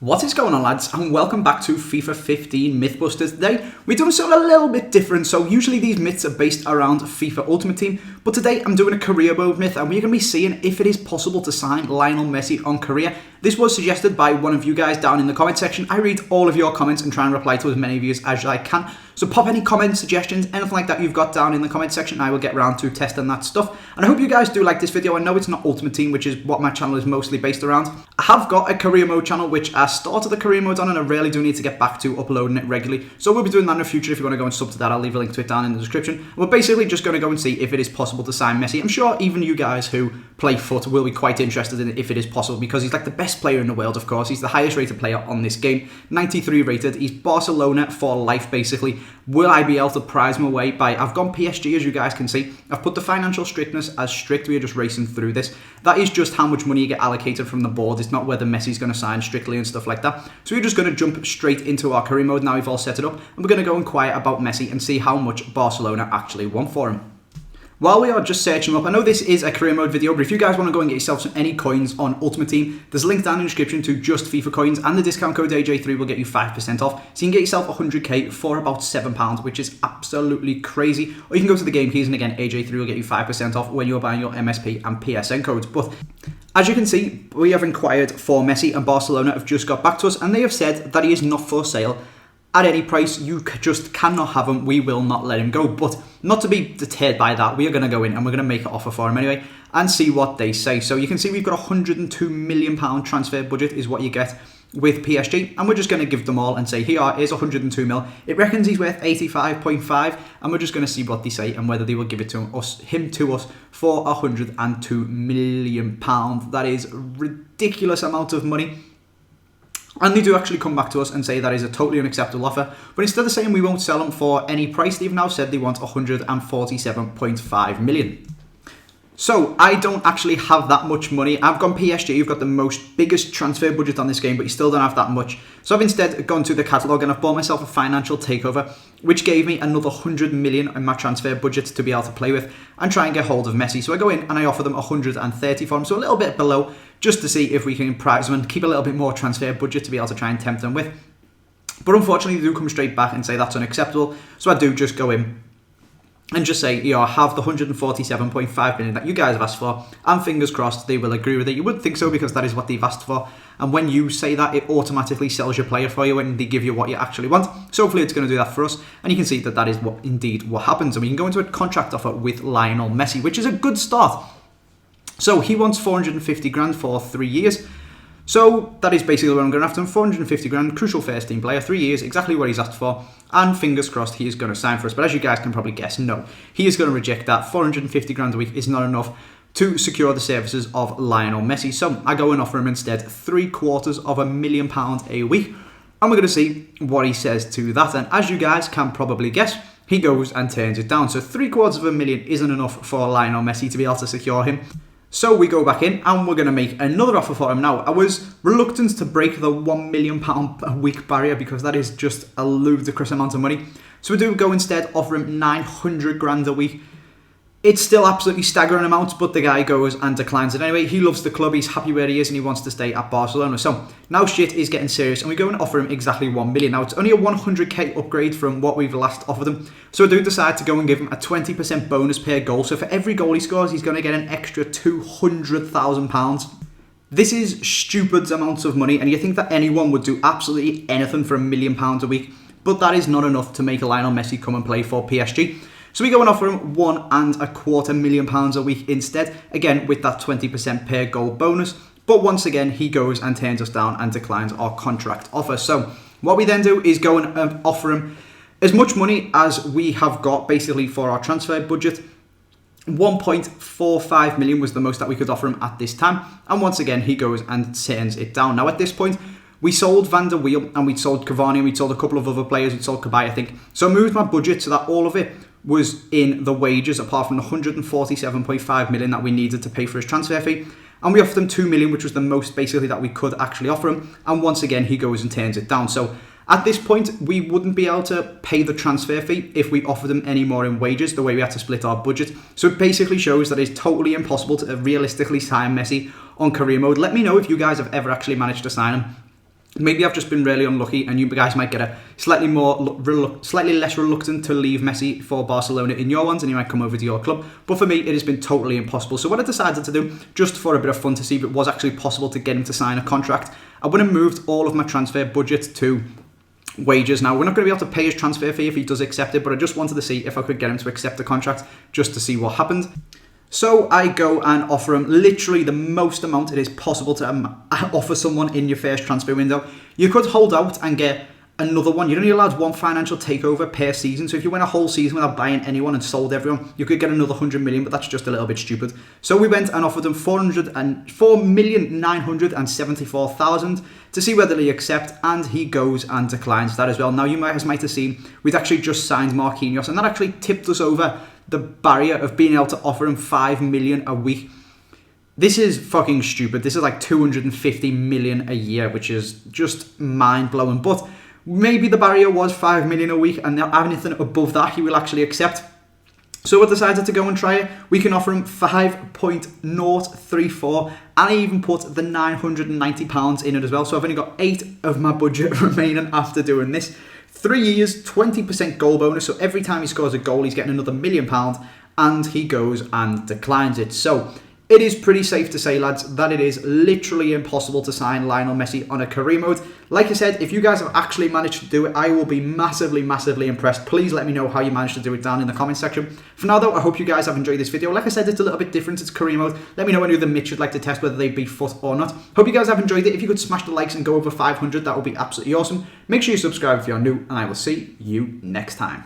What is going on, lads, and welcome back to FIFA 15 Mythbusters. Today we're doing something a little bit different. So usually these myths are based around FIFA Ultimate Team, but today I'm doing a career mode myth and we're going to be seeing if it is possible to sign Lionel Messi on career. This was suggested by one of you guys down in the comment section. I read all of your comments and try and reply to as many of you as I can. So pop any comments, suggestions, anything like that you've got down in the comment section. I will get around to testing that stuff. And I hope you guys do like this video. I know it's not Ultimate Team, which is what my channel is mostly based around. I have got a career mode channel, which I started the career mode on, and I really do need to get back to uploading it regularly. So we'll be doing that in the future. If you want to go and sub to that, I'll leave a link to it down in the description. We're basically just going to go and see if it is possible to sign Messi. I'm sure even you guys who play foot will be quite interested in it if it is possible, because he's like the best player in the world, of course. He's the highest rated player on this game, 93 rated. He's Barcelona for life, basically. Will I be able to prize him away by... I've gone PSG, as you guys can see. I've put the financial strictness as strict. We are just racing through this. That is just how much money you get allocated from the board. It's not whether Messi's going to sign strictly and stuff like that. So we're just going to jump straight into our career mode. Now we've all set it up. And we're going to go inquire about Messi and see how much Barcelona actually want for him. While we are just searching up, I know this is a career mode video, but if you guys want to go and get yourself any coins on Ultimate Team, there's a link down in the description to just FIFA coins, and the discount code AJ3 will get you 5% off. So you can get yourself 100k for about £7, which is absolutely crazy. Or you can go to the game keys, and again, AJ3 will get you 5% off when you're buying your MSP and PSN codes. But as you can see, we have inquired for Messi, and Barcelona have just got back to us, and they have said that he is not for sale at any price. You just cannot have him. We will not let him go. But not to be deterred by that, we are going to go in and we're going to make an offer for him anyway and see what they say. So you can see we've got £102 million transfer budget is what you get with PSG, and we're just going to give them all and say, here is 102 mil. It reckons he's worth 85.5, and we're just going to see what they say and whether they will give it to him to us for £102 million. That is a ridiculous amount of money. And they do actually come back to us and say that is a totally unacceptable offer. But instead of saying we won't sell them for any price, they've now said they want 147.5 million. So I don't actually have that much money. I've gone PSG. You've got the biggest transfer budget on this game, but you still don't have that much. So I've instead gone to the catalogue and I've bought myself a financial takeover, which gave me another 100 million in my transfer budget to be able to play with and try and get hold of Messi. So I go in and I offer them 130 for him, so a little bit below, just to see if we can prize them and keep a little bit more transfer budget to be able to try and tempt them with. But unfortunately, they do come straight back and say that's unacceptable. So I do just go in and just say, I have the 147.5 million that you guys have asked for, and fingers crossed they will agree with it. You would think so, because that is what they've asked for, and when you say that, it automatically sells your player for you and they give you what you actually want. So hopefully it's going to do that for us, and you can see that that is what happens. And we can go into a contract offer with Lionel Messi, which is a good start. So he wants 450 grand for 3 years. So that is basically what I'm going after him. 450 grand, crucial first team player, 3 years, exactly what he's asked for. And fingers crossed he is going to sign for us. But as you guys can probably guess, no. He is going to reject that. 450 grand a week is not enough to secure the services of Lionel Messi. So I go and offer him instead £750,000 a week. And we're going to see what he says to that. And as you guys can probably guess, he goes and turns it down. So £750,000 isn't enough for Lionel Messi to be able to secure him. So we go back in and we're going to make another offer for him. Now, I was reluctant to break the £1 million a week barrier, because that is just a ludicrous amount of money. So we do go instead offer him 900 grand a week. It's still absolutely staggering amounts, but the guy goes and declines it anyway. He loves the club, he's happy where he is, and he wants to stay at Barcelona. So now shit is getting serious, and we go and offer him exactly 1 million. Now, it's only a 100k upgrade from what we've last offered him. So I do decide to go and give him a 20% bonus per goal. So for every goal he scores, he's going to get an extra £200,000. This is stupid amounts of money, and you think that anyone would do absolutely anything for £1 million a week, but that is not enough to make Lionel Messi come and play for PSG. So we go and offer him £1.25 million a week instead, again with that 20% per goal bonus. But once again, he goes and turns us down and declines our contract offer. So what we then do is go and offer him as much money as we have got basically for our transfer budget. 1.45 million was the most that we could offer him at this time. And once again, he goes and turns it down. Now at this point, we sold Van der Wiel and we'd sold Cavani and we'd sold a couple of other players. We'd sold Kabay, I think. So I moved my budget so that all of it was in the wages, apart from the 147.5 million that we needed to pay for his transfer fee. And we offered him 2 million, which was the most basically that we could actually offer him. And once again, he goes and turns it down. So at this point, we wouldn't be able to pay the transfer fee if we offered him any more in wages, the way we had to split our budget. So it basically shows that it's totally impossible to realistically sign Messi on career mode. Let me know if you guys have ever actually managed to sign him. Maybe I've just been really unlucky and you guys might get a slightly less reluctant to leave Messi for Barcelona in your ones, and he might come over to your club. But for me, it has been totally impossible. So what I decided to do, just for a bit of fun to see if it was actually possible to get him to sign a contract, I went and moved all of my transfer budget to wages. Now, we're not going to be able to pay his transfer fee if he does accept it, but I just wanted to see if I could get him to accept the contract just to see what happened. So I go and offer him literally the most amount it is possible to offer someone in your first transfer window. You could hold out and get another one. You're only allowed one financial takeover per season. So if you went a whole season without buying anyone and sold everyone, you could get another 100 million, but that's just a little bit stupid. So we went and offered him 4,974,000 to see whether he accept, and he goes and declines that as well. Now, you might have seen we'd actually just signed Marquinhos, and that actually tipped us over the barrier of being able to offer him 5 million a week. This is fucking stupid. This is like 250 million a year, which is just mind-blowing. But maybe the barrier was 5 million a week, and anything above that he will actually accept. So I decided to go and try it. We can offer him 5.034, and I even put the £990 in it as well. So I've only got 8 of my budget remaining after doing this. 3 years, 20% goal bonus. So every time he scores a goal, he's getting another £1 million, and he goes and declines it. So it is pretty safe to say, lads, that it is literally impossible to sign Lionel Messi on a career mode. Like I said, if you guys have actually managed to do it, I will be massively, massively impressed. Please let me know how you managed to do it down in the comment section. For now, though, I hope you guys have enjoyed this video. Like I said, it's a little bit different. It's career mode. Let me know any other myths you'd like to test, whether they be foot or not. Hope you guys have enjoyed it. If you could smash the likes and go over 500, that would be absolutely awesome. Make sure you subscribe if you're new, and I will see you next time.